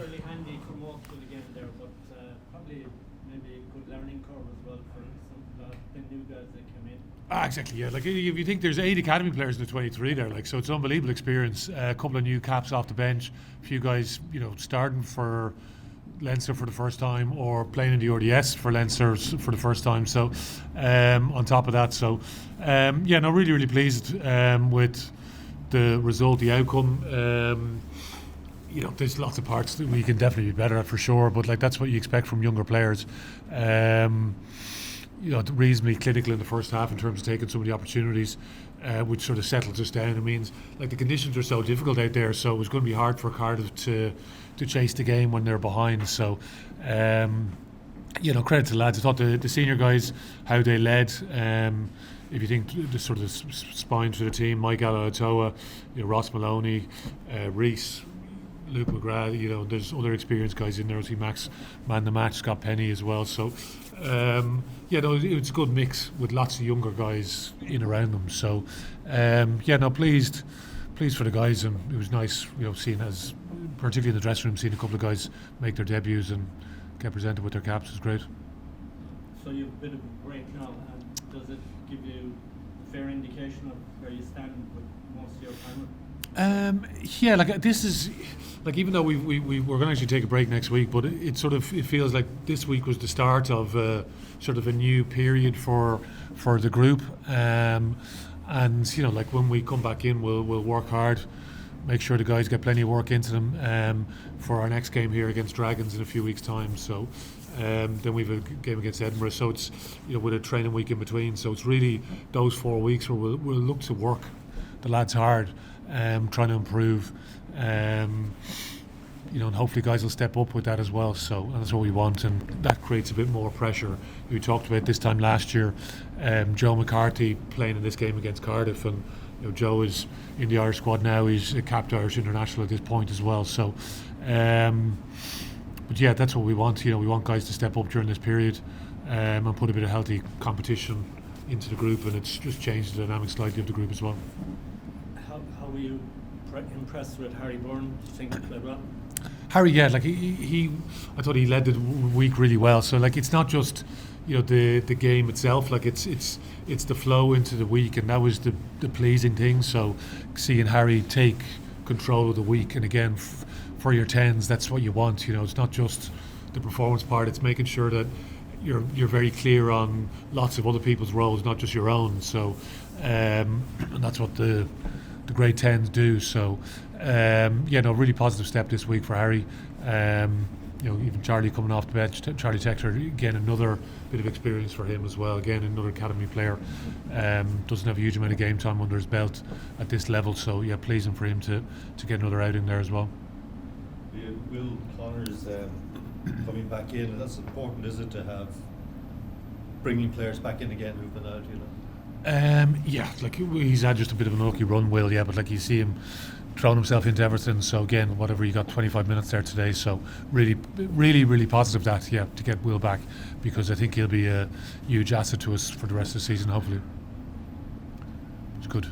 necessarily handy for most of the game there, but probably maybe a good learning curve as well for some of the new guys that came in. Exactly, yeah. Like if you think there's 8 academy players in the 23 there, like, so it's an unbelievable experience. A couple of new caps off the bench, a few guys, starting for Leinster for the first time or playing in the RDS for Leinster for the first time. So on top of that, really, really pleased with the result, the outcome. There's lots of parts that we can definitely be better at for sure, but like that's what you expect from younger players. Reasonably clinical in the first half in terms of taking some of the opportunities, which sort of settles us down. It means like the conditions are so difficult out there, so it was going to be hard for Cardiff to chase the game when they're behind. So, credit to the lads. I thought the senior guys, how they led. If you think the sort of spine for the team, Mike Alatoa, Ross Maloney, Reese, Luke McGrath, there's other experienced guys in there. I see Max man the match, Scott Penny as well. So, it was a good mix with lots of younger guys in around them. So, pleased for the guys, and it was nice, seeing as particularly in the dressing room, seeing a couple of guys make their debuts and get presented with their caps was great. So you've a bit of a break now, and does it give you a fair indication of where you stand with most of your time? This is like, even though we're going to actually take a break next week, but it feels like this week was the start of sort of a new period for the group, and when we come back in, we'll work hard, make sure the guys get plenty of work into them for our next game here against Dragons in a few weeks' time. So then we've a game against Edinburgh, so it's with a training week in between, so it's really those 4 weeks where we'll look to work the lads hard, trying to improve, and hopefully guys will step up with that as well. So, and that's what we want, and that creates a bit more pressure. We talked about this time last year, Joe McCarthy playing in this game against Cardiff, and Joe is in the Irish squad now. He's a capped Irish international at this point as well. So, that's what we want. We want guys to step up during this period, and put a bit of healthy competition into the group, and it's just changed the dynamic slightly of the group as well. How were you impressed with Harry Byrne? Do you think he played well? Harry, I thought he led the week really well. So it's not just the game itself, it's the flow into the week, and that was the pleasing thing. So seeing Harry take control of the week, and again for your 10s, that's what you want. It's not just the performance part; it's making sure that you're very clear on lots of other people's roles, not just your own. So and that's what the grade 10s do. So really positive step this week for Harry. Even Charlie coming off the bench, Charlie Textor, again another bit of experience for him as well. Again, another academy player, doesn't have a huge amount of game time under his belt at this level. So pleasing for him to get another outing there as well. Will Connor's coming back in, and that's important, is it, to have bringing players back in again who've been out? He's had just a bit of an unlucky run, Will, but you see him thrown himself into everything. So again, whatever, he got 25 minutes there today. So really, really, really positive that to get Will back, because I think he'll be a huge asset to us for the rest of the season. Hopefully, it's good.